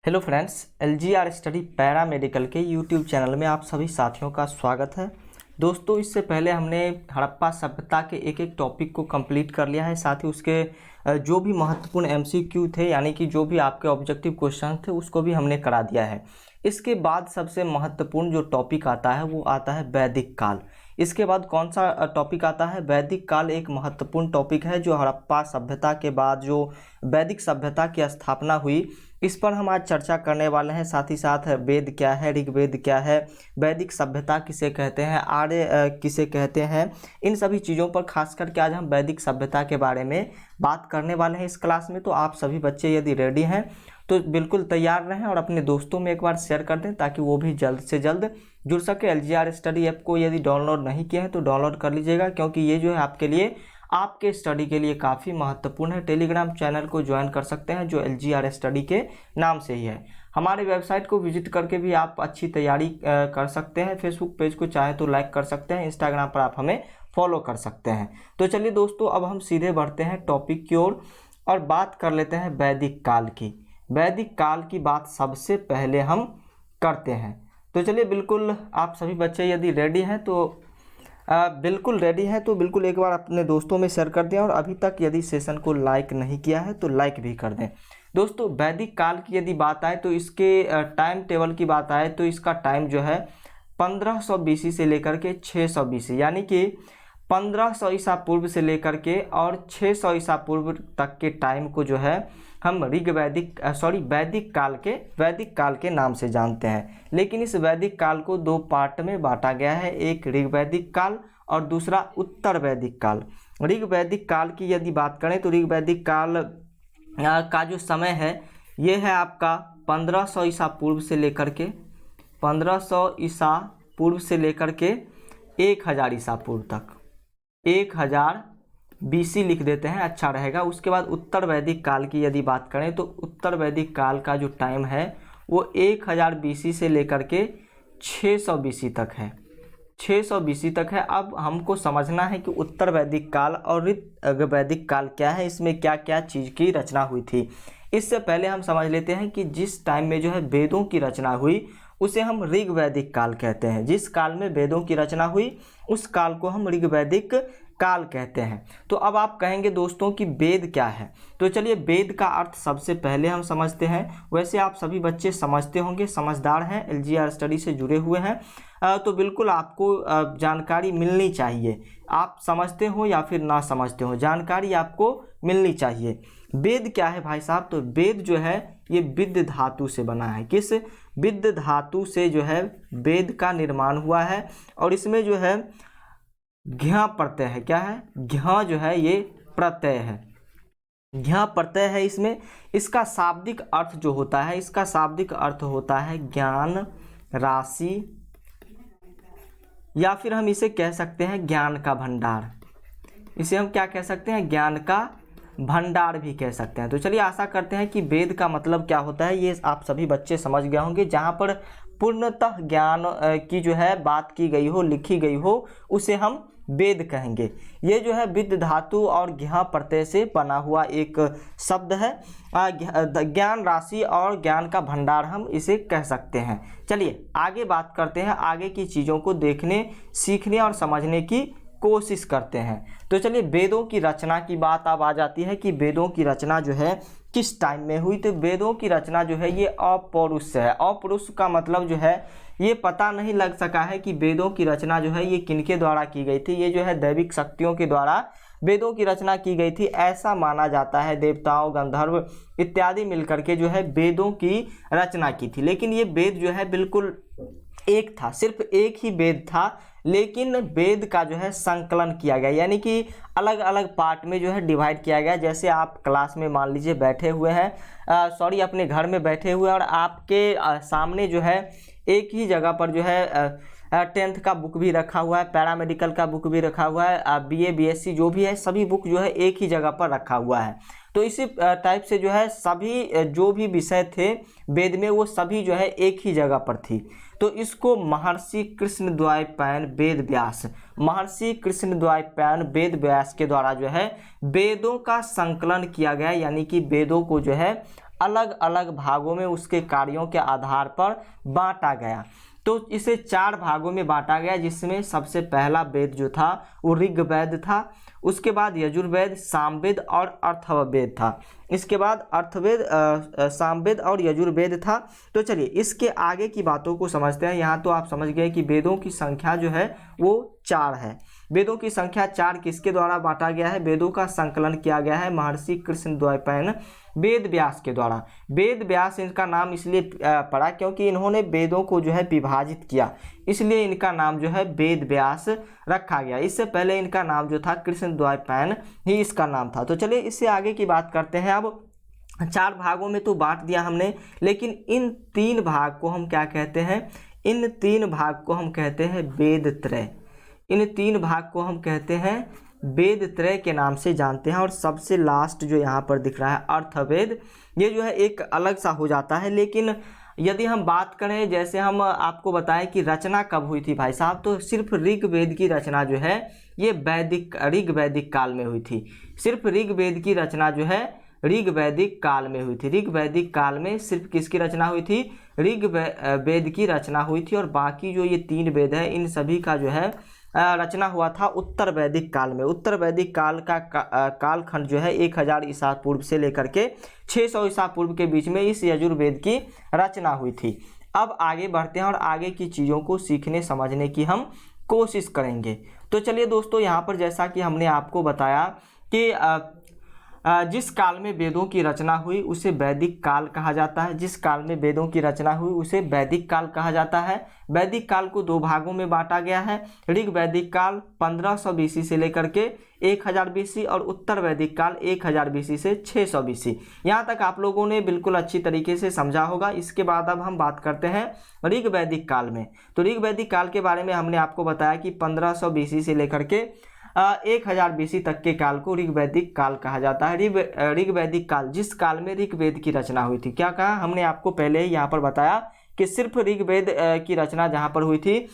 Hello friends, LGR study para medical के YouTube channel में आप सभी साथियों का स्वागत है। दोस्तों, इससे पहले हमने हड़प्पा सभ्यता के एक एक टॉपिक को कंप्लीट कर लिया है। साथ ही उसके जो भी महत्वपूर्ण MCQ थे, यानी कि जो भी आपके ऑब्जेक्टिव क्वेश्चन थे, उसको भी हमने करा दिया है। इसके बाद सबसे महत्वपूर्ण जो टॉपिक आता है वो आता है वैदिक काल। इसके बाद कौन सा टॉपिक आता है? वैदिक काल एक महत्वपूर्ण टॉपिक है जो हड़प्पा सभ्यता के बाद जो वैदिक सभ्यता की स्थापना हुई, इस पर हम आज चर्चा करने वाले हैं। साथ ही साथ वेद क्या है, ऋग्वेद क्या है, वैदिक सभ्यता किसे कहते हैं, आर्य किसे कहते हैं, इन सभी चीज़ों पर खास करके आज हम वैदिक सभ्यता के बारे में बात करने वाले हैं इस क्लास में। तो आप सभी बच्चे यदि रेडी हैं तो बिल्कुल तैयार रहें और अपने दोस्तों में एक बार शेयर कर दें ताकि वो भी जल्द से जल्द जुड़ सके। LGR स्टडी ऐप को यदि डाउनलोड नहीं किए हैं तो डाउनलोड कर लीजिएगा, क्योंकि ये जो है आपके लिए, आपके स्टडी के लिए काफ़ी महत्वपूर्ण है। टेलीग्राम चैनल को ज्वाइन कर सकते हैं जो LGR स्टडी के नाम से ही है। हमारे वेबसाइट को विजिट करके भी आप अच्छी तैयारी कर सकते हैं। फेसबुक पेज को चाहे तो लाइक कर सकते हैं, इंस्टाग्राम पर आप हमें फॉलो कर सकते हैं। तो चलिए दोस्तों, अब हम सीधे बढ़ते हैं टॉपिक की ओर और बात कर लेते हैं वैदिक काल की। वैदिक काल की बात सबसे पहले हम करते हैं। तो चलिए, बिल्कुल आप सभी बच्चे यदि रेडी हैं तो बिल्कुल रेडी है तो बिल्कुल एक बार अपने दोस्तों में शेयर कर दें, और अभी तक यदि सेशन को लाइक नहीं किया है तो लाइक भी कर दें। दोस्तों, वैदिक काल की यदि बात आए तो इसके टाइम टेबल की बात आए तो इसका टाइम जो है 1500 BC से लेकर के 600 BC, यानी कि 1500 ईसा पूर्व से लेकर के और 600 ईसा पूर्व तक के टाइम को जो है हम वैदिक काल के नाम से जानते हैं। लेकिन इस वैदिक काल को दो पार्ट में बांटा गया है, एक ऋग्वैदिक काल और दूसरा उत्तर वैदिक काल। ऋग्वैदिक काल की यदि बात करें तो ऋग्वैदिक काल का जो समय है ये है आपका 1500 ईसा पूर्व से लेकर के 1500 ईसा पूर्व से लेकर के 1000 ईसा पूर्व तक, 1000 BC लिख देते हैं, अच्छा रहेगा। उसके बाद उत्तर वैदिक काल की यदि बात करें तो उत्तर वैदिक काल का जो टाइम है वो 1000 BC से लेकर के 600 BC तक है, 600 BC तक है। अब हमको समझना है कि उत्तर वैदिक काल और ऋग्वैदिक काल क्या है, इसमें क्या क्या चीज़ की रचना हुई थी। इससे पहले हम समझ लेते हैं कि जिस टाइम में जो है वेदों की रचना हुई उसे हम ऋग्वैदिक काल कहते हैं। जिस काल में वेदों की रचना हुई उस काल को हम ऋग्वैदिक काल कहते हैं। तो अब आप कहेंगे दोस्तों कि वेद क्या है, तो चलिए वेद का अर्थ सबसे पहले हम समझते हैं। वैसे आप सभी बच्चे समझते होंगे, समझदार हैं, LGR स्टडी से जुड़े हुए हैं, तो बिल्कुल आपको जानकारी मिलनी चाहिए। आप समझते हो या फिर ना समझते हो, जानकारी आपको मिलनी चाहिए। वेद क्या है भाई साहब? तो वेद जो है ये विद्ध धातु से बना है। किस विद्ध धातु से जो है वेद का निर्माण हुआ है, और इसमें जो है घ्या प्रत्यय है। क्या है? घ्या जो है ये प्रत्यय है, घ्या प्रत्यय है इसमें। इसका शाब्दिक अर्थ जो होता है, इसका शाब्दिक अर्थ होता है ज्ञान राशि, या फिर हम इसे कह सकते हैं ज्ञान का भंडार। इसे हम क्या कह सकते हैं? ज्ञान का भंडार भी कह सकते हैं। तो चलिए, आशा करते हैं कि वेद का मतलब क्या होता है ये आप सभी बच्चे समझ गए होंगे। जहाँ पर पूर्णतः ज्ञान की जो है बात की गई हो, लिखी गई हो, उसे हम वेद कहेंगे। ये जो है विद्ध धातु और घ्या प्रत्यय से बना हुआ एक शब्द है। ज्ञान राशि और ज्ञान का भंडार हम इसे कह सकते हैं। चलिए आगे बात करते हैं, आगे की चीज़ों को देखने, सीखने और समझने की कोशिश करते हैं। तो चलिए, वेदों की रचना की बात अब आ जाती है कि वेदों की रचना जो है किस टाइम में हुई। तो वेदों की रचना जो है ये अपौरुष से है। अपौरुष का मतलब जो है ये पता नहीं लग सका है कि वेदों की रचना जो है ये किनके द्वारा की गई थी। ये जो है दैविक शक्तियों के द्वारा वेदों की रचना की गई थी, ऐसा माना जाता है। देवताओं, गंधर्व इत्यादि मिलकर के जो है वेदों की रचना की थी। लेकिन ये वेद जो है बिल्कुल एक था, सिर्फ एक ही वेद था, लेकिन वेद का जो है संकलन किया गया, यानी कि अलग अलग पार्ट में जो है डिवाइड किया गया। जैसे आप क्लास में मान लीजिए बैठे हुए हैं, अपने घर में बैठे हुए हैं, और आपके सामने जो है एक ही जगह पर जो है 10th का बुक भी रखा हुआ है, पैरामेडिकल का बुक भी रखा हुआ है, BA BSc जो भी है सभी बुक जो है एक ही जगह पर रखा हुआ है। तो इसी टाइप से जो है सभी जो भी विषय थे वेद में वो सभी जो है एक ही जगह पर थी। तो इसको महर्षि कृष्णद्वैपायन वेद व्यास, महर्षि कृष्णद्वैपायन वेद व्यास के द्वारा जो है वेदों का संकलन किया गया, यानी कि वेदों को जो है अलग अलग भागों में उसके कार्यों के आधार पर बांटा गया। तो इसे 4 भागों में बांटा गया, जिसमें सबसे पहला वेद जो था वो ऋग्वेद था, उसके बाद यजुर्वेद, सामवेद और अथर्ववेद था। इसके बाद अर्थवेद, सामवेद और यजुर्वेद था। तो चलिए इसके आगे की बातों को समझते हैं। यहाँ तो आप समझ गए कि वेदों की संख्या जो है वो 4 है। वेदों की संख्या 4 किसके द्वारा बांटा गया है? वेदों का संकलन किया गया है महर्षि कृष्णद्वैपायन वेद व्यास के द्वारा। वेद व्यास इनका नाम इसलिए पड़ा क्योंकि इन्होंने वेदों को जो है विभाजित किया, इसलिए इनका नाम जो है वेद व्यास रखा गया। इससे पहले इनका नाम जो था कृष्णद्वैपायन ही इसका नाम था। तो चलिए इससे आगे की बात करते हैं। अब 4 भागों में तो बांट दिया हमने, लेकिन इन 3 भाग को हम क्या कहते हैं? इन 3 भाग को हम कहते हैं वेदत्रय। इन 3 भाग को हम कहते हैं वेदत्रय के नाम से जानते हैं। और सबसे लास्ट जो यहाँ पर दिख रहा है अर्थवेद, ये जो है एक अलग सा हो जाता है। लेकिन यदि हम बात करें, जैसे हम आपको बताएं कि रचना कब हुई थी भाई साहब, तो सिर्फ ऋग्वेद की रचना जो है ये ऋग्वैदिक काल में हुई थी। सिर्फ ऋग्वेद की रचना जो है ऋग्वैदिक काल में हुई थी। ऋग्वैदिक काल में सिर्फ किसकी रचना हुई थी? ऋग्वेद की रचना हुई थी। और बाकी जो ये 3 वेद है इन सभी का जो है रचना हुआ था उत्तर वैदिक काल में। उत्तर वैदिक काल का कालखंड जो है 1000 ईसा पूर्व से लेकर के 600 ईसा पूर्व के बीच में इस यजुर्वेद की रचना हुई थी। अब आगे बढ़ते हैं और आगे की चीज़ों को सीखने समझने की हम कोशिश करेंगे। तो चलिए दोस्तों, यहाँ पर जैसा कि हमने आपको बताया कि जिस काल में वेदों की रचना हुई उसे वैदिक काल कहा जाता है। जिस काल में वेदों की रचना हुई उसे वैदिक काल कहा जाता है। वैदिक काल को 2 भागों में बांटा गया है। ऋग्वैदिक काल 1500 BC से लेकर के 1000 BC और उत्तर वैदिक काल 1000 BC से 600 BC। यहाँ तक आप लोगों ने बिल्कुल अच्छी तरीके से समझा होगा। इसके बाद अब हम बात करते हैं ऋग्वैदिक काल में। तो ऋग्वैदिक काल के बारे में हमने आपको बताया कि 1500 BC से लेकर के 1000 BC तक के काल को ऋग्वैदिक काल कहा जाता है। ऋग्वैदिक काल, जिस काल में ऋग्वेद की रचना हुई थी, क्या कहा हमने आपको पहले ही यहाँ पर बताया कि सिर्फ ऋग्वेद की रचना जहाँ पर हुई थी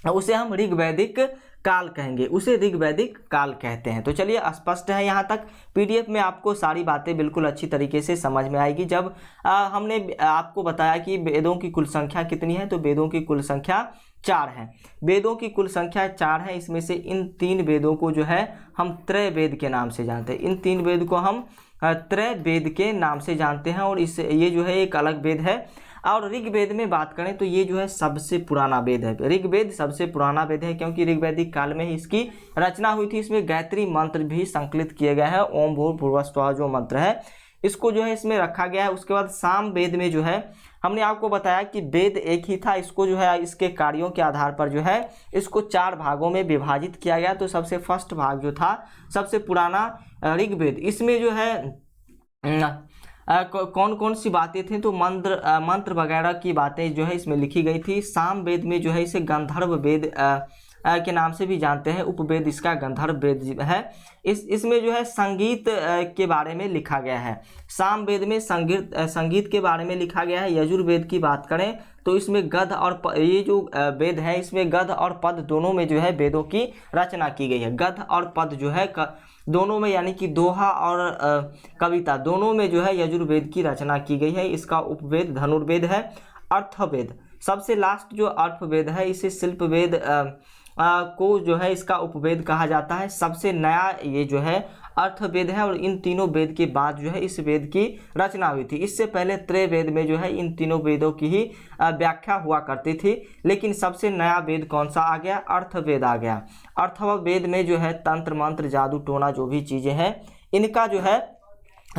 उसे हम ऋग्वैदिक काल कहेंगे, उसे ऋग्वैदिक काल कहते हैं। तो चलिए स्पष्ट है यहाँ तक। PDF में आपको सारी बातें बिल्कुल अच्छी तरीके से समझ में आएगी। जब हमने आपको बताया कि वेदों की कुल संख्या कितनी है, तो वेदों की कुल संख्या 4 है। वेदों की कुल संख्या 4 है। इसमें से इन 3 वेदों को जो है हम त्रैवेद के नाम से जानते हैं। इन 3 वेद को हम त्रैवेद के नाम से जानते हैं। और ये जो है एक अलग वेद है। और ऋग्वेद में बात करें तो ये जो है सबसे पुराना वेद है। ऋग्वेद सबसे पुराना वेद है क्योंकि ऋग्वैदिक काल में ही इसकी रचना हुई थी। इसमें गायत्री मंत्र भी संकलित किए गए हैं। ओम भूर्भुवः स्वः जो मंत्र है इसको जो है इसमें रखा गया है। उसके बाद साम वेद में जो है हमने आपको बताया कि वेद एक ही था, इसको जो है इसके कार्यों के आधार पर जो है इसको 4 भागों में विभाजित किया गया। तो सबसे फर्स्ट भाग जो था सबसे पुराना ऋग्वेद, इसमें जो है कौन कौन सी बातें थी, तो मंत्र वगैरह की बातें जो है इसमें लिखी गई थी। साम वेद में जो है इसे गंधर्व वेद के नाम से भी जानते हैं। उपवेद इसका गंधर्व वेद है। इसमें जो है संगीत के बारे में लिखा गया है। साम वेद में संगीत के बारे में लिखा गया है। यजुर्वेद की बात करें तो इसमें गद्य और ये जो वेद है इसमें गद्य और पद दोनों में जो है वेदों की रचना की गई है। गद्य और पद जो है दोनों में, यानी कि दोहा और कविता दोनों में जो है यजुर्वेद की रचना की गई है। इसका उपवेद धनुर्वेद है। अर्थवेद सबसे लास्ट जो अर्थवेद है इसे शिल्पवेद को जो है इसका उपवेद कहा जाता है। सबसे नया ये जो है अर्थवेद है। और इन तीनों वेद के बाद जो है इस वेद की रचना हुई थी। इससे पहले त्रैवेद में जो है इन तीनों वेदों की ही व्याख्या हुआ करती थी। लेकिन सबसे नया वेद कौन सा आ गया? अर्थवेद आ गया। अर्थवेद में जो है तंत्र मंत्र जादू टोना जो भी चीज़ें हैं इनका जो है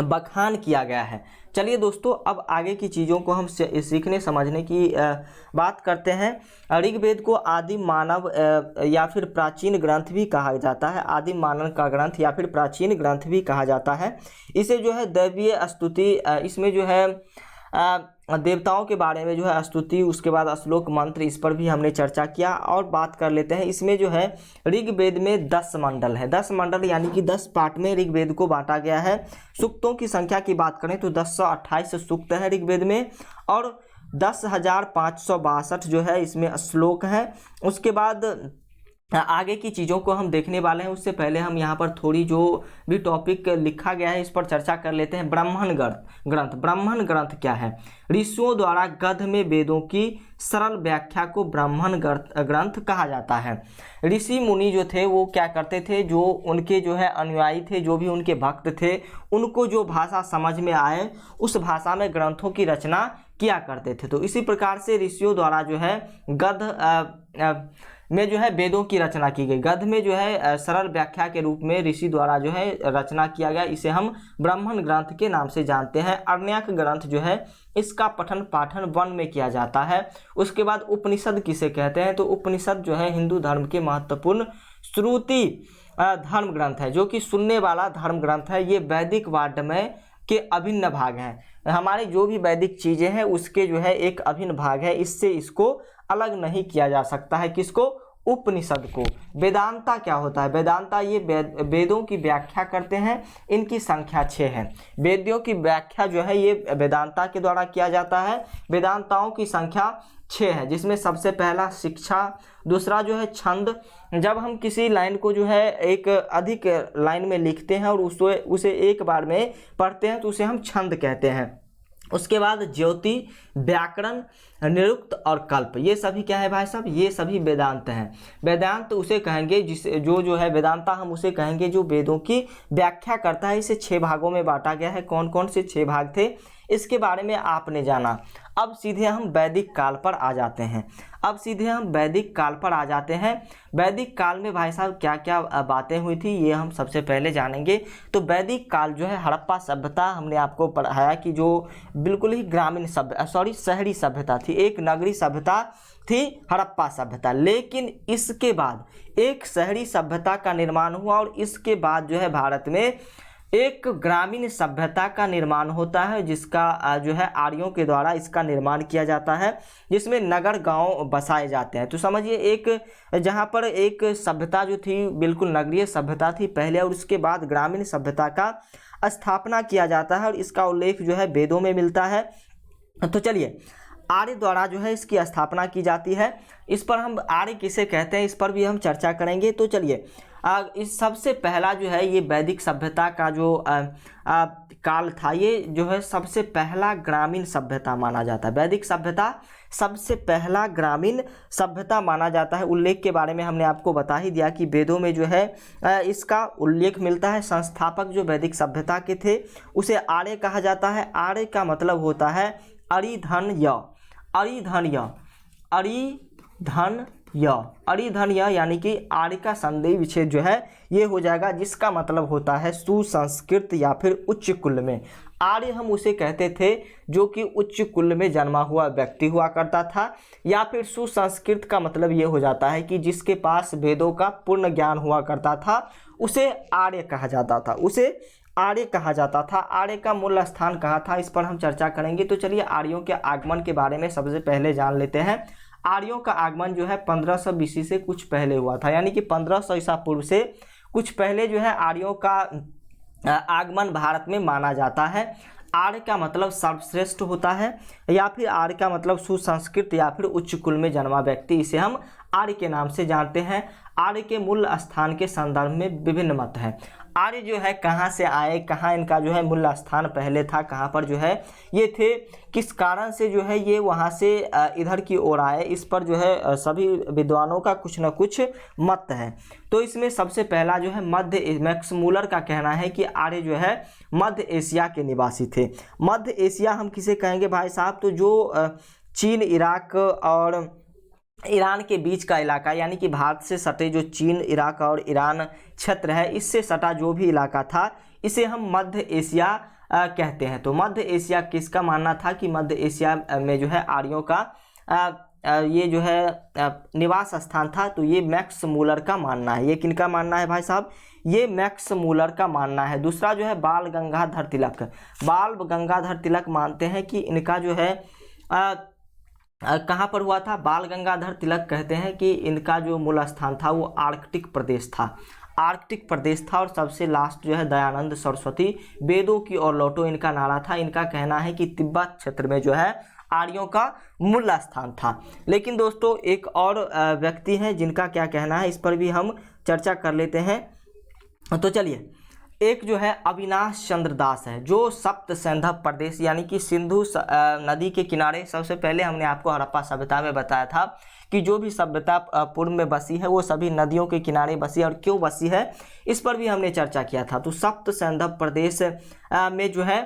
बखान किया गया है। चलिए दोस्तों, अब आगे की चीज़ों को हम सीखने समझने की बात करते हैं। ऋग्वेद को आदिम मानव या फिर प्राचीन ग्रंथ भी कहा जाता है। आदिम मानव का ग्रंथ या फिर प्राचीन ग्रंथ भी कहा जाता है। इसे जो है दैवीय स्तुति, इसमें जो है देवताओं के बारे में जो है स्तुति, उसके बाद श्लोक मंत्र, इस पर भी हमने चर्चा किया। और बात कर लेते हैं, इसमें जो है ऋग्वेद में 10 मंडल है। 10 मंडल यानी कि 10 पार्ट में ऋग्वेद को बांटा गया है। सूक्तों की संख्या की बात करें तो 1028 सूक्त है ऋग्वेद में। और 10,562 जो है इसमें श्लोक हैं। उसके बाद आगे की चीज़ों को हम देखने वाले हैं, उससे पहले हम यहाँ पर थोड़ी जो भी टॉपिक लिखा गया है इस पर चर्चा कर लेते हैं। ब्राह्मण ग्रंथ। ब्राह्मण ग्रंथ क्या है? ऋषियों द्वारा गद्य में वेदों की सरल व्याख्या को ब्राह्मण ग्रंथ कहा जाता है। ऋषि मुनि जो थे वो क्या करते थे, जो उनके जो है अनुयायी थे, जो भी उनके भक्त थे, उनको जो भाषा समझ में आए उस भाषा में ग्रंथों की रचना किया करते थे। तो इसी प्रकार से ऋषियों द्वारा जो है गद्य में जो है वेदों की रचना की गई। गद्य में जो है सरल व्याख्या के रूप में ऋषि द्वारा जो है रचना किया गया, इसे हम ब्राह्मण ग्रंथ के नाम से जानते हैं। अरण्यक ग्रंथ जो है इसका पठन पाठन वन में किया जाता है। उसके बाद उपनिषद किसे कहते हैं? तो उपनिषद जो है हिंदू धर्म के महत्वपूर्ण श्रुति धर्म ग्रंथ है, जो कि सुनने वाला धर्म ग्रंथ है। ये वैदिक वाङ्मय के अभिन्न भाग हैं। हमारी जो भी वैदिक चीज़ें हैं उसके जो है एक अभिन्न भाग है, इससे इसको अलग नहीं किया जा सकता है। किसको? उपनिषद को। वेदांता क्या होता है? वेदांता ये वेदों की व्याख्या करते हैं, इनकी संख्या 6 है। वेदों की व्याख्या जो है ये वेदांता के द्वारा किया जाता है। वेदांताओं की संख्या 6 है, जिसमें सबसे पहला शिक्षा, दूसरा जो है छंद। जब हम किसी लाइन को जो है एक अधिक लाइन में लिखते हैं और उसे एक बार में पढ़ते हैं तो उसे हम छंद कहते हैं। उसके बाद ज्योति, व्याकरण, निरुक्त और कल्प, ये सभी क्या है भाई साहब? ये सभी वेदांत हैं। वेदांत उसे कहेंगे जो है वेदांता हम उसे कहेंगे जो वेदों की व्याख्या करता है। इसे 6 भागों में बांटा गया है। कौन कौन से 6 भाग थे इसके बारे में आपने जाना। अब सीधे हम वैदिक काल पर आ जाते हैं। वैदिक काल में भाई साहब क्या क्या बातें हुई थी ये हम सबसे पहले जानेंगे। तो वैदिक काल जो है हड़प्पा सभ्यता, हमने आपको पढ़ाया कि जो बिल्कुल ही ग्रामीण शहरी सभ्यता थी, एक नगरी सभ्यता थी हड़प्पा सभ्यता। लेकिन इसके बाद एक शहरी सभ्यता का निर्माण हुआ और इसके बाद जो है भारत में एक ग्रामीण सभ्यता का निर्माण होता है, जिसका जो है आर्यों के द्वारा इसका निर्माण किया जाता है, जिसमें नगर गांव बसाए जाते हैं। तो समझिए एक जहां पर एक सभ्यता जो थी बिल्कुल नगरीय सभ्यता थी पहले, और उसके बाद ग्रामीण सभ्यता का स्थापना किया जाता है और इसका उल्लेख जो है वेदों में मिलता है। तो चलिए, आर्य द्वारा जो है इसकी स्थापना की जाती है। इस पर हम आर्य किसे कहते हैं इस पर भी हम चर्चा करेंगे। तो चलिए, इस सबसे पहला जो है ये वैदिक सभ्यता का जो काल था, ये जो है सबसे पहला ग्रामीण सभ्यता माना जाता है। वैदिक सभ्यता सबसे पहला ग्रामीण सभ्यता माना जाता है। उल्लेख के बारे में हमने आपको बता ही दिया कि वेदों में जो है इसका उल्लेख मिलता है। संस्थापक जो वैदिक सभ्यता के थे उसे आर्य कहा जाता है। आर्य का मतलब होता है अरिधन्य, यानी कि आर्य का संदेह विच्छेद जो है ये हो जाएगा, जिसका मतलब होता है सुसंस्कृत या फिर उच्च कुल में। आर्य हम उसे कहते थे जो कि उच्च कुल में जन्मा हुआ व्यक्ति हुआ करता था, या फिर सुसंस्कृत का मतलब ये हो जाता है कि जिसके पास वेदों का पूर्ण ज्ञान हुआ करता था उसे आर्य कहा जाता था। आर्य का मूल स्थान कहाँ था इस पर हम चर्चा करेंगे। तो चलिए, आर्यों के आगमन के बारे में सबसे पहले जान लेते हैं। आर्यों का आगमन जो है 1500 BC से कुछ पहले हुआ था, यानी कि 1500 ईसा पूर्व से कुछ पहले जो है आर्यों का आगमन भारत में माना जाता है। आर्य का मतलब सर्वश्रेष्ठ होता है, या फिर आर्य का मतलब सुसंस्कृत या फिर उच्च कुल में जन्मा व्यक्ति, इसे हम आर्य के नाम से जानते हैं। आर्य के मूल स्थान के संदर्भ में विभिन्न मत हैं। आर्य जो है कहाँ से आए, कहाँ इनका जो है मूल स्थान पहले था, कहाँ पर जो है ये थे, किस कारण से जो है ये वहाँ से इधर की ओर आए, इस पर जो है सभी विद्वानों का कुछ न कुछ मत है। तो इसमें सबसे पहला जो है मैक्स मूलर का कहना है कि आर्य जो है मध्य एशिया के निवासी थे। मध्य एशिया हम किसे कहेंगे भाई साहब? तो जो चीन, इराक और ईरान के बीच का इलाका, यानी कि भारत से सटे जो चीन, इराक और ईरान क्षेत्र है, इससे सटा जो भी इलाका था इसे हम मध्य एशिया कहते हैं। तो मध्य एशिया किसका मानना था कि मध्य एशिया में जो है आर्यों का ये जो है निवास स्थान था। तो ये मैक्स मूलर का मानना है। ये किनका मानना है भाई साहब? ये मैक्स मूलर का मानना है। दूसरा जो है बाल गंगाधर तिलक मानते हैं कि इनका जो है कहाँ पर हुआ था? बाल गंगाधर तिलक कहते हैं कि इनका जो मूल स्थान था वो आर्कटिक प्रदेश था। और सबसे लास्ट जो है दयानंद सरस्वती, वेदों की ओर लौटो इनका नारा था। इनका कहना है कि तिब्बत क्षेत्र में जो है आर्यों का मूल स्थान था। लेकिन दोस्तों एक और व्यक्ति हैं जिनका क्या कहना है, इस पर भी हम चर्चा कर लेते हैं। तो चलिए, एक जो है अविनाश चंद्र दास है, जो सप्त सैंधव प्रदेश यानी कि सिंधु नदी के किनारे, सबसे पहले हमने आपको हड़प्पा सभ्यता में बताया था कि जो भी सभ्यता पूर्व में बसी है वो सभी नदियों के किनारे बसी है, और क्यों बसी है इस पर भी हमने चर्चा किया था। तो सप्त सैंधव प्रदेश में जो है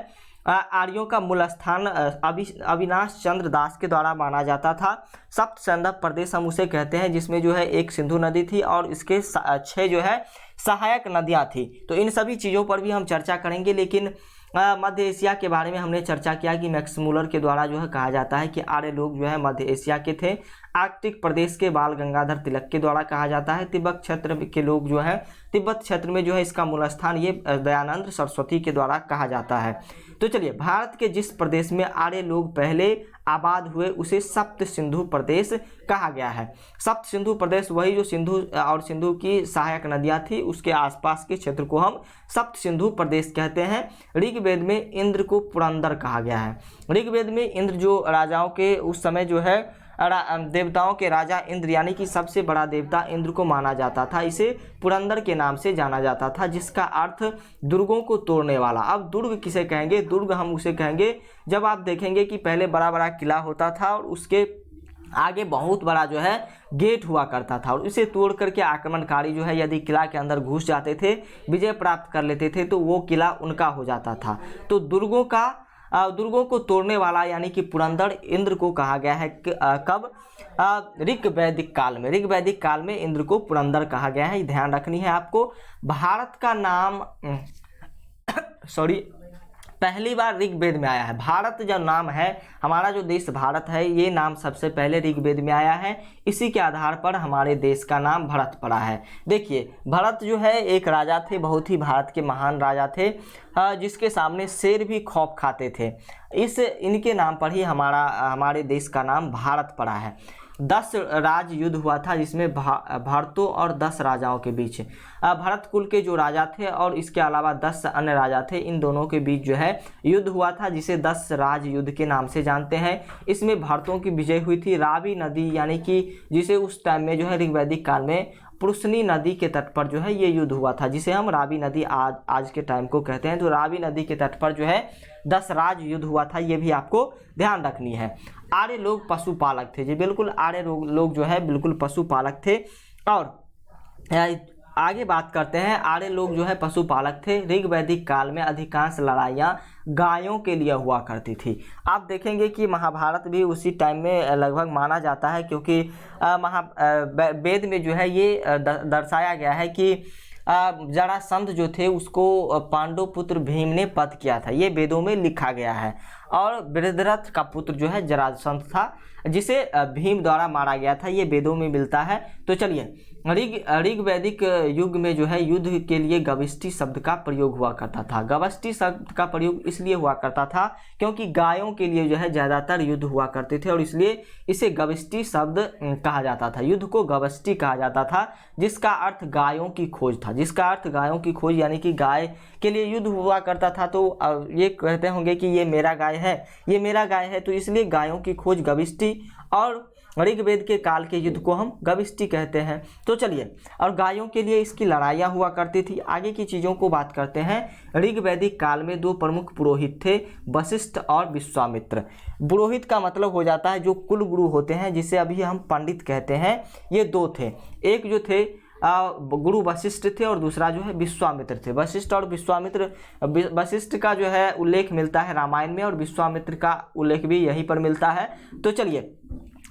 आर्यों का मूल स्थान अविनाश चंद्र दास के द्वारा माना जाता था। सप्त सैंधव प्रदेश हम उसे कहते हैं जिसमें जो है एक सिंधु नदी थी और इसके 6 जो है सहायक नदियां थी। तो इन सभी चीज़ों पर भी हम चर्चा करेंगे। लेकिन मध्य एशिया के बारे में हमने चर्चा किया कि मैक्स मुलर के द्वारा जो है कहा जाता है कि आर्य लोग जो है मध्य एशिया के थे। आर्कटिक प्रदेश के बाल गंगाधर तिलक के द्वारा कहा जाता है। तिब्बत क्षेत्र के लोग जो है, तिब्बत क्षेत्र में जो है इसका मूल स्थान ये दयानंद सरस्वती के द्वारा कहा जाता है। तो चलिए, भारत के जिस प्रदेश में आर्य लोग पहले आबाद हुए उसे सप्त सिंधु प्रदेश कहा गया है। सप्त सिंधु प्रदेश वही जो सिंधु और सिंधु की सहायक नदियां थी उसके आसपास के क्षेत्र को हम सप्त सिंधु प्रदेश कहते हैं। ऋग्वेद में इंद्र को पुरंदर कहा गया है। ऋग्वेद में इंद्र जो राजाओं के उस समय जो है देवताओं के राजा इंद्र यानी कि सबसे बड़ा देवता इंद्र को माना जाता था। इसे पुरंदर के नाम से जाना जाता था, जिसका अर्थ दुर्गों को तोड़ने वाला। अब दुर्ग किसे कहेंगे? दुर्ग हम उसे कहेंगे जब आप देखेंगे कि पहले बड़ा बड़ा किला होता था और उसके आगे बहुत बड़ा जो है गेट हुआ करता था, और इसे तोड़ करके आक्रमणकारी जो है यदि किला के अंदर घुस जाते थे, विजय प्राप्त कर लेते थे, तो वो किला उनका हो जाता था। तो दुर्गों को तोड़ने वाला यानी कि पुरंदर इंद्र को कहा गया है। कब? ऋग्वैदिक काल में। ऋग्वैदिक काल में इंद्र को पुरंदर कहा गया है, ध्यान रखनी है आपको। भारत का नाम पहली बार ऋग्वेद में आया है। भारत जो नाम है, हमारा जो देश भारत है, ये नाम सबसे पहले ऋग्वेद में आया है। इसी के आधार पर हमारे देश का नाम भरत पड़ा है। देखिए, भरत जो है एक राजा थे, बहुत ही भारत के महान राजा थे, जिसके सामने शेर भी खौफ खाते थे। इनके नाम पर ही हमारे देश का नाम भारत पड़ा है। 10 राज युद्ध हुआ था जिसमें भरतों और 10 राजाओं के बीच, भरत कुल के जो राजा थे और इसके अलावा 10 अन्य राजा थे, इन दोनों के बीच जो है युद्ध हुआ था, जिसे 10 राज युद्ध के नाम से जानते हैं। इसमें भरतों की विजय हुई थी। रावी नदी यानी कि जिसे उस टाइम में जो है ऋग्वैदिक काल में पुरुषनी नदी के तट पर जो है ये युद्ध हुआ था, जिसे हम रावी नदी आज के टाइम को कहते हैं। तो रावी नदी के तट पर जो है 10 राज युद्ध हुआ था, ये भी आपको ध्यान रखनी है। आर्य लोग पशुपालक थे जी, बिल्कुल आर्य लोग जो है बिल्कुल पशुपालक थे। और आगे बात करते हैं, आर्य लोग जो है पशुपालक थे। ऋग्वैदिक काल में अधिकांश लड़ाइयाँ गायों के लिए हुआ करती थी। आप देखेंगे कि महाभारत भी उसी टाइम में लगभग माना जाता है, क्योंकि वेद में जो है ये दर्शाया गया है कि जरासंध जो थे उसको पांडु पुत्र भीम ने वध किया था, ये वेदों में लिखा गया है। और बृहद्रथ का पुत्र जो है जरासंध था, जिसे भीम द्वारा मारा गया था, ये वेदों में मिलता है। तो चलिए, ऋग्वैदिक युग में जो है युद्ध के लिए गविष्टि शब्द का प्रयोग हुआ करता था। गविष्टि शब्द का प्रयोग इसलिए हुआ करता था क्योंकि गायों के लिए जो है ज़्यादातर युद्ध हुआ करते थे, और इसलिए इसे गविष्टि शब्द कहा जाता था। युद्ध को गविष्टि कहा जाता था, जिसका अर्थ गायों की खोज था। जिसका अर्थ गायों की खोज यानी कि गाय के लिए युद्ध हुआ करता था। तो ये कहते होंगे कि ये मेरा गाय है, ये मेरा गाय है, तो इसलिए गायों की खोज गविष्टि, और ऋग्वेद के काल के युद्ध को हम गविष्टि कहते हैं। तो चलिए, और गायों के लिए इसकी लड़ाइयाँ हुआ करती थी। आगे की चीज़ों को बात करते हैं। ऋग्वैदिक काल में 2 प्रमुख पुरोहित थे, वशिष्ठ और विश्वामित्र। पुरोहित का मतलब हो जाता है जो कुल गुरु होते हैं, जिसे अभी हम पंडित कहते हैं। ये 2 थे, एक जो थे गुरु वशिष्ठ थे और दूसरा जो है विश्वामित्र थे। वशिष्ठ और विश्वामित्र, वशिष्ठ का जो है उल्लेख मिलता है रामायण में और विश्वामित्र का उल्लेख भी यहीं पर मिलता है। तो चलिए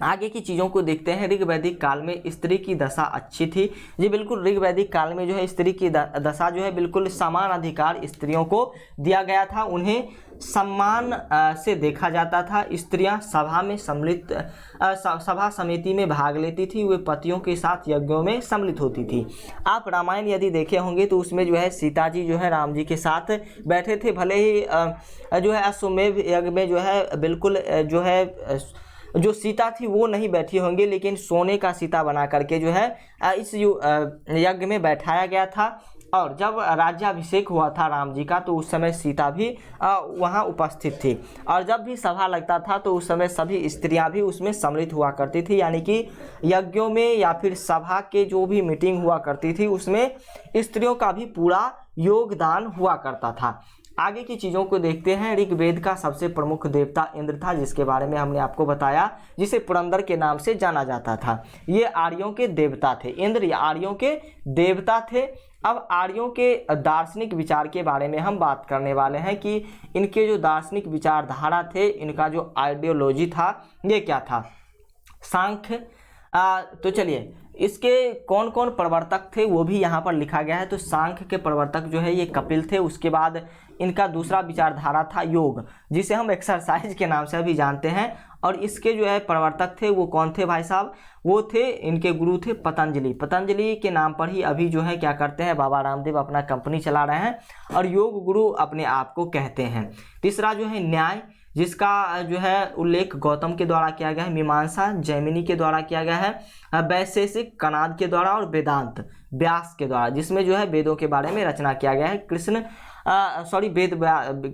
आगे की चीज़ों को देखते हैं। ऋग्वैदिक काल में स्त्री की दशा अच्छी थी जी, बिल्कुल ऋग्वैदिक काल में जो है स्त्री की दशा जो है बिल्कुल समान अधिकार स्त्रियों को दिया गया था। उन्हें सम्मान से देखा जाता था। स्त्रियां सभा में सम्मिलित सभा समिति में भाग लेती थी, वे पतियों के साथ यज्ञों में सम्मिलित होती थी। आप रामायण यदि देखे होंगे तो उसमें जो है सीता जी जो है राम जी के साथ बैठे थे। भले ही जो है अश्वमेध यज्ञ में जो है बिल्कुल जो सीता थी वो नहीं बैठी होंगी, लेकिन सोने का सीता बना करके जो है इस यज्ञ में बैठाया गया था। और जब राज्याभिषेक हुआ था राम जी का तो उस समय सीता भी वहाँ उपस्थित थी। और जब भी सभा लगता था तो उस समय सभी स्त्रियां भी उसमें सम्मिलित हुआ करती थी, यानी कि यज्ञों में या फिर सभा के जो भी मीटिंग हुआ करती थी उसमें स्त्रियों का भी पूरा योगदान हुआ करता था। आगे की चीज़ों को देखते हैं। ऋग्वेद का सबसे प्रमुख देवता इंद्र था, जिसके बारे में हमने आपको बताया, जिसे पुरंदर के नाम से जाना जाता था। ये आर्यों के देवता थे, इंद्र आर्यों के देवता थे। अब आर्यों के दार्शनिक विचार के बारे में हम बात करने वाले हैं कि इनके जो दार्शनिक विचारधारा थे, इनका जो आइडियोलॉजी था ये क्या था। सांख्य, तो चलिए इसके कौन कौन प्रवर्तक थे वो भी यहाँ पर लिखा गया है। तो सांख्य के प्रवर्तक जो है ये कपिल थे। उसके बाद इनका दूसरा विचारधारा था योग, जिसे हम एक्सरसाइज के नाम से भी जानते हैं। और इसके जो है प्रवर्तक थे वो कौन थे भाई साहब, वो थे, इनके गुरु थे पतंजलि। पतंजलि के नाम पर ही अभी जो है क्या करते हैं, बाबा रामदेव अपना कंपनी चला रहे हैं और योग गुरु अपने आप को कहते हैं। तीसरा जो है न्याय, जिसका जो है उल्लेख गौतम के द्वारा किया गया है, मीमांसा जैमिनी के द्वारा किया गया है, वैशेषिक कनाद के द्वारा, और वेदांत व्यास के द्वारा, जिसमें जो है वेदों के बारे में रचना किया गया है।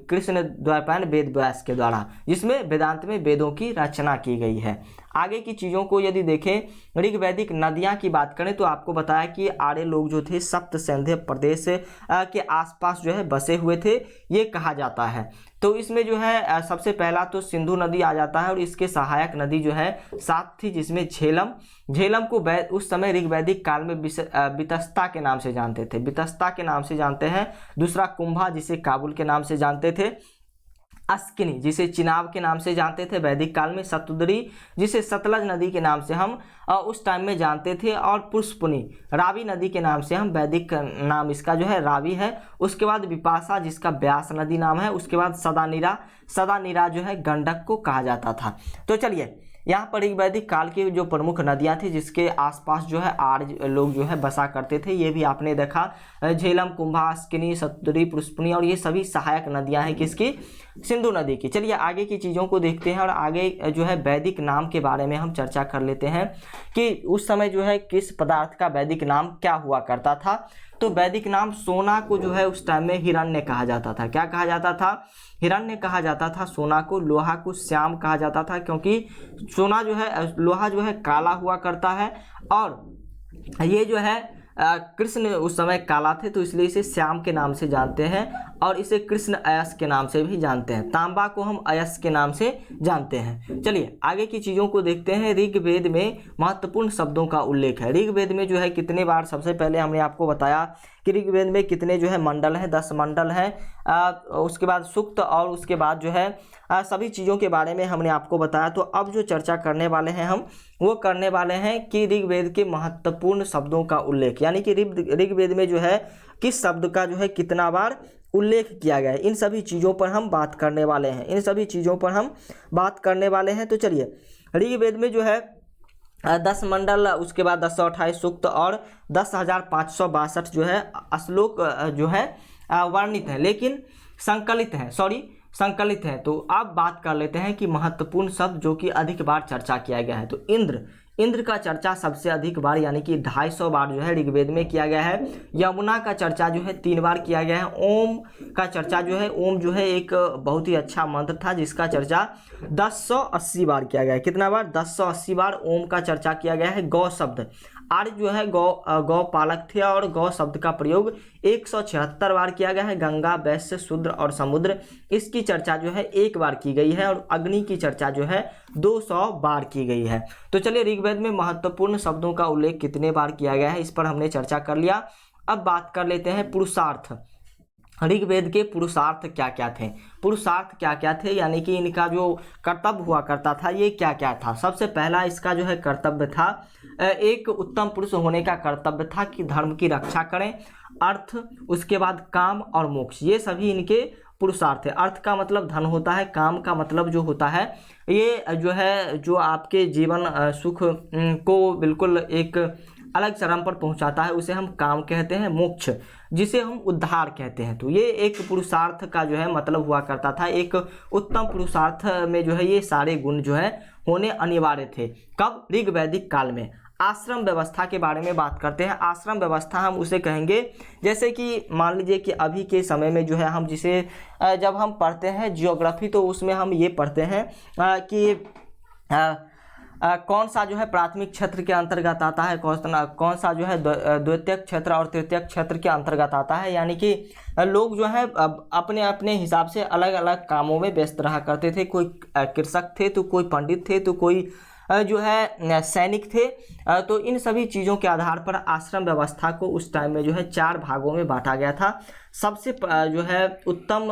कृष्ण द्वैपायन वेद व्यास के द्वारा, जिसमें वेदांत में वेदों की रचना की गई है। आगे की चीज़ों को यदि देखें, ऋग्वैदिक नदियाँ की बात करें तो आपको बताया कि आर्य लोग जो थे सप्त सिंधु प्रदेश के आसपास जो है बसे हुए थे, ये कहा जाता है। तो इसमें जो है सबसे पहला तो सिंधु नदी आ जाता है और इसके सहायक नदी जो है 7 थी, जिसमें झेलम को उस समय ऋग्वैदिक काल में वितस्ता के नाम से जानते थे, वितस्ता के नाम से जानते हैं। दूसरा कुंभा, जिसे काबुल के नाम से जानते थे। अस्किनी, जिसे चिनाब के नाम से जानते थे वैदिक काल में। सतुदरी, जिसे सतलज नदी के नाम से हम उस टाइम में जानते थे। और पुष्पनी, रावी नदी के नाम से हम, वैदिक नाम इसका जो है रावी है। उसके बाद विपाशा, जिसका व्यास नदी नाम है। उसके बाद सदानीरा जो है गंडक को कहा जाता था। तो चलिए यहाँ पर ऋग्वैदिक काल की जो प्रमुख नदियाँ थी जिसके आसपास जो है आर्य लोग जो है बसा करते थे, ये भी आपने देखा। झेलम, कुंभा, अस्किनी, सतुदरी, पुष्पनी, और ये सभी सहायक नदियाँ हैं किसकी, सिंधु नदी की। चलिए आगे की चीज़ों को देखते हैं और आगे जो है वैदिक नाम के बारे में हम चर्चा कर लेते हैं कि उस समय जो है किस पदार्थ का वैदिक नाम क्या हुआ करता था। तो वैदिक नाम, सोना को जो है उस टाइम में हिरण्य कहा जाता था। क्या कहा जाता था, हिरण्य कहा जाता था सोना को। लोहा को श्याम कहा जाता था, क्योंकि सोना जो है, लोहा जो है काला हुआ करता है, और ये जो है कृष्ण उस समय काला थे तो इसलिए इसे श्याम के नाम से जानते हैं, और इसे कृष्ण अयस के नाम से भी जानते हैं। तांबा को हम अयस के नाम से जानते हैं। चलिए आगे की चीज़ों को देखते हैं। ऋग्वेद में महत्वपूर्ण शब्दों का उल्लेख है। ऋग्वेद में जो है कितने बार, सबसे पहले हमने आपको बताया कि ऋग्वेद में कितने जो है मंडल हैं, 10 मंडल हैं। उसके बाद सूक्त, और उसके बाद जो है सभी चीज़ों के बारे में हमने आपको बताया। तो अब जो चर्चा करने वाले हैं हम, वो करने वाले हैं कि ऋग्वेद के महत्वपूर्ण शब्दों का उल्लेख, यानी कि ऋग्वेद में जो है किस शब्द का जो है कितना बार उल्लेख किया गया है, इन सभी चीज़ों पर हम बात करने वाले हैं। तो चलिए ऋग्वेद में जो है 10 मंडल, उसके बाद 1028 सूक्त और 10,562 जो है श्लोक जो है वर्णित है, लेकिन संकलित है। तो अब बात कर लेते हैं कि महत्वपूर्ण शब्द जो कि अधिक बार चर्चा किया गया है। तो इंद्र का चर्चा सबसे अधिक बार, यानी कि 250 बार जो है ऋग्वेद में किया गया है। यमुना का चर्चा जो है 3 बार किया गया है। ओम का चर्चा जो है, ओम जो है एक बहुत ही अच्छा मंत्र था जिसका चर्चा 1080 बार किया गया है। कितना बार, 1080 बार ओम का चर्चा किया गया है। गौ शब्द, आर्य जो है गौ पालक थे और गौ शब्द का प्रयोग 176 बार किया गया है। गंगा, वैश्य, शूद्र और समुद्र, इसकी चर्चा जो है 1 बार की गई है। और अग्नि की चर्चा जो है 200 बार की गई है। तो चलिए ऋग्वेद में महत्वपूर्ण शब्दों का उल्लेख कितने बार किया गया है इस पर हमने चर्चा कर लिया। अब बात कर लेते हैं पुरुषार्थ। ऋग्वेद के पुरुषार्थ क्या क्या थे, यानी कि इनका जो कर्तव्य हुआ करता था ये क्या क्या था। सबसे पहला इसका जो है कर्तव्य था, एक उत्तम पुरुष होने का कर्तव्य था कि धर्म की रक्षा करें। अर्थ, उसके बाद काम और मोक्ष, ये सभी इनके पुरुषार्थ है। अर्थ का मतलब धन होता है, काम का मतलब जो होता है ये जो है जो आपके जीवन सुख को बिल्कुल एक अलग चरम पर पहुंचाता है, उसे हम काम कहते हैं। मोक्ष, जिसे हम उद्धार कहते हैं। तो ये एक पुरुषार्थ का जो है मतलब हुआ करता था। एक उत्तम पुरुषार्थ में जो है ये सारे गुण जो है होने अनिवार्य थे। कब, ऋग्वैदिक काल में। आश्रम व्यवस्था के बारे में बात करते हैं। आश्रम व्यवस्था हम उसे कहेंगे जैसे कि मान लीजिए कि अभी के समय में जो है हम जिसे जब हम पढ़ते हैं जियोग्राफी तो उसमें हम ये पढ़ते हैं कि कौन सा जो है प्राथमिक क्षेत्र के अंतर्गत आता है, कौन सा जो है द्वितीयक क्षेत्र और तृतीयक क्षेत्र के अंतर्गत आता है। यानी कि लोग जो है अपने अपने हिसाब से अलग अलग कामों में व्यस्त रहा करते थे। कोई कृषक थे तो कोई पंडित थे तो कोई जो है सैनिक थे। तो इन सभी चीज़ों के आधार पर आश्रम व्यवस्था को उस टाइम में जो है 4 भागों में बांटा गया था। सबसे जो है उत्तम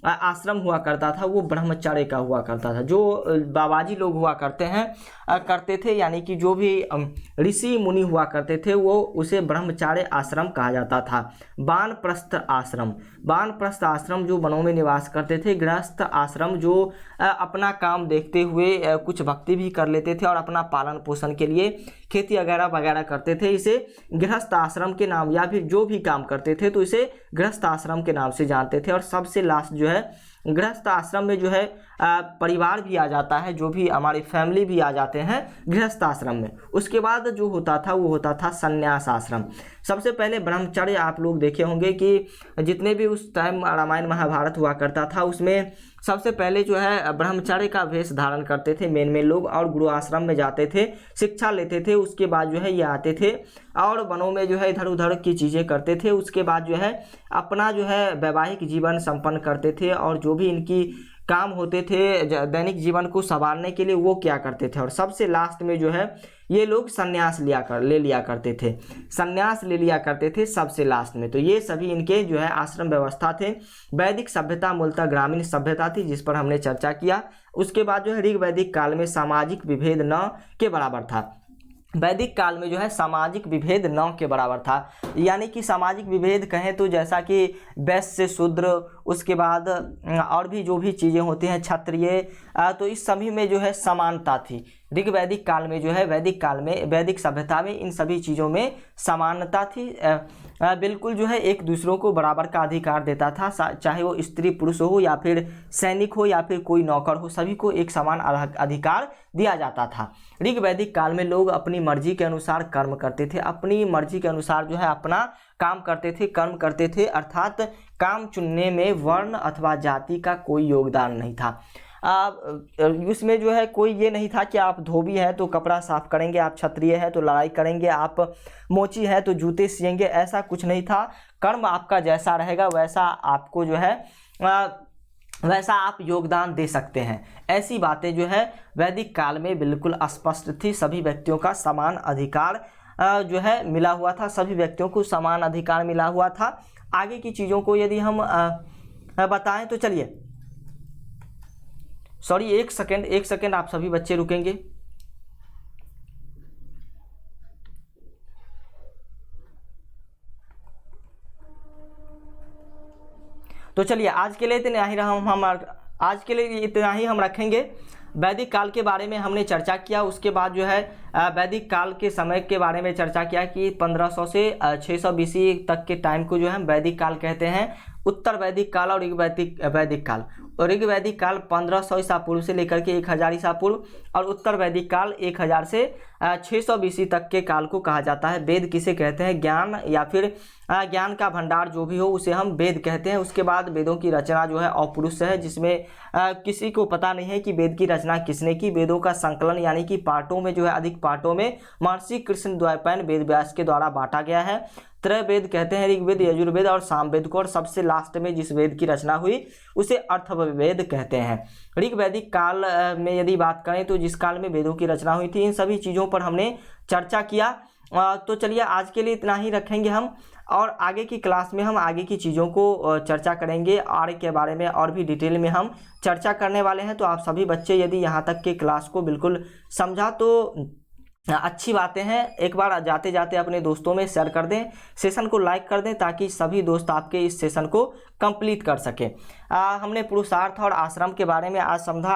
आश्रम हुआ करता था वो ब्रह्मचर्य का हुआ करता था। जो बाबाजी लोग हुआ करते थे यानी कि जो भी ऋषि मुनि हुआ करते थे वो उसे ब्रह्मचर्य आश्रम कहा जाता था। वानप्रस्थ आश्रम जो वनों में निवास करते थे। गृहस्थ आश्रम जो अपना काम देखते हुए कुछ भक्ति भी कर लेते थे और अपना पालन पोषण के लिए खेती वगैरह करते थे। इसे गृहस्थ आश्रम के नाम या फिर जो भी काम करते थे तो इसे गृहस्थ आश्रम के नाम से जानते थे। और सबसे लास्ट जो है गृहस्थ आश्रम में जो है परिवार भी आ जाता है, जो भी हमारी फैमिली भी आ जाते हैं गृहस्थ आश्रम में। उसके बाद जो होता था वो होता था संन्यास आश्रम। सबसे पहले ब्रह्मचर्य आप लोग देखे होंगे कि जितने भी उस टाइम रामायण महाभारत हुआ करता था उसमें सबसे पहले जो है ब्रह्मचर्य का वेश धारण करते थे मेन लोग और गुरु आश्रम में जाते थे, शिक्षा लेते थे। उसके बाद जो है ये आते थे और वनों में जो है इधर उधर की चीज़ें करते थे। उसके बाद जो है अपना जो है वैवाहिक जीवन संपन्न करते थे और जो भी इनकी काम होते थे दैनिक जीवन को संवारने के लिए वो क्या करते थे। और सबसे लास्ट में जो है ये लोग संन्यास ले लिया करते थे सबसे लास्ट में। तो ये सभी इनके जो है आश्रम व्यवस्था थे। वैदिक सभ्यता मूलतः ग्रामीण सभ्यता थी जिस पर हमने चर्चा किया। उसके बाद जो है ऋग वैदिक काल में सामाजिक विभेद न के बराबर था। वैदिक काल में जो है सामाजिक विभेद 9 के बराबर था। यानी कि सामाजिक विभेद कहें तो जैसा कि वैश्य शूद्र, उसके बाद और भी जो भी चीज़ें होती हैं क्षत्रिय, तो इस सभी में जो है समानता थी। ऋग वैदिक काल में जो है वैदिक सभ्यता में इन सभी चीज़ों में समानता थी। बिल्कुल जो है एक दूसरों को बराबर का अधिकार देता था, चाहे वो स्त्री पुरुष हो या फिर सैनिक हो या फिर कोई नौकर हो, सभी को एक समान अधिकार दिया जाता था। ऋग वैदिक काल में लोग अपनी मर्जी के अनुसार कर्म करते थे, अपनी मर्जी के अनुसार जो है अपना काम करते थे, कर्म करते थे। अर्थात काम चुनने में वर्ण अथवा जाति का कोई योगदान नहीं था। उसमें जो है कोई ये नहीं था कि आप धोबी हैं तो कपड़ा साफ करेंगे, आप क्षत्रिय हैं तो लड़ाई करेंगे, आप मोची हैं तो जूते सिएंगे, ऐसा कुछ नहीं था। कर्म आपका जैसा रहेगा वैसा आपको जो है वैसा आप योगदान दे सकते हैं। ऐसी बातें जो है वैदिक काल में बिल्कुल स्पष्ट थी। सभी व्यक्तियों का समान अधिकार जो है मिला हुआ था, सभी व्यक्तियों को समान अधिकार मिला हुआ था। आगे की चीज़ों को यदि हम बताएं तो चलिए, सॉरी एक सेकेंड आप सभी बच्चे रुकेंगे। तो चलिए आज के लिए इतना ही हम रखेंगे। वैदिक काल के बारे में हमने चर्चा किया। उसके बाद जो है वैदिक काल के समय के बारे में चर्चा किया कि 1500 से 600 BC तक के टाइम को जो है हम वैदिक काल कहते हैं। उत्तर वैदिक काल और ऋग वैदिक काल। और ऋग वैदिक काल 1500 ईसा पूर्व से लेकर के 1000 ईसा पूर्व, और उत्तर वैदिक काल 1000 से 600 BC तक के काल को कहा जाता है। वेद किसे कहते हैं? ज्ञान या फिर ज्ञान का भंडार जो भी हो उसे हम वेद कहते हैं। उसके बाद वेदों की रचना जो है अपौरुष है, जिसमें किसी को पता नहीं है कि वेद की रचना किसने की। वेदों का संकलन यानी कि पार्टों में जो है अधिक पार्टों में महर्षि कृष्ण द्वैपायन वेद व्यास के द्वारा बांटा गया है। त्रय वेद कहते हैं ऋग्वेद, यजुर्वेद और सामवेद को। और सबसे लास्ट में जिस वेद की रचना हुई उसे अथर्ववेद कहते हैं। ऋग वैदिक काल में यदि बात करें तो जिस काल में वेदों की रचना हुई थी, इन सभी चीज़ों पर हमने चर्चा किया। तो चलिए आज के लिए इतना ही रखेंगे हम, और आगे की क्लास में हम आगे की चीज़ों को चर्चा करेंगे और के बारे में और भी डिटेल में हम चर्चा करने वाले हैं। तो आप सभी बच्चे यदि यहाँ तक के क्लास को बिल्कुल समझा तो अच्छी बातें हैं। एक बार जाते जाते अपने दोस्तों में शेयर कर दें, सेशन को लाइक कर दें ताकि सभी दोस्त आपके इस सेशन को कंप्लीट कर सकें। हमने पुरुषार्थ और आश्रम के बारे में आज समझा।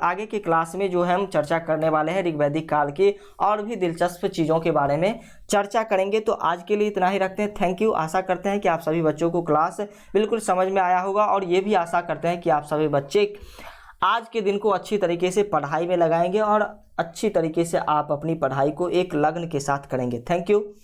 आगे की क्लास में जो है हम चर्चा करने वाले हैं ऋग वैदिक काल की और भी दिलचस्प चीज़ों के बारे में चर्चा करेंगे। तो आज के लिए इतना ही रखते हैं। Thank you. आशा करते हैं कि आप सभी बच्चों को क्लास बिल्कुल समझ में आया होगा, और ये भी आशा करते हैं कि आप सभी बच्चे आज के दिन को अच्छी तरीके से पढ़ाई में लगाएंगे और अच्छी तरीके से आप अपनी पढ़ाई को एक लगन के साथ करेंगे। Thank you.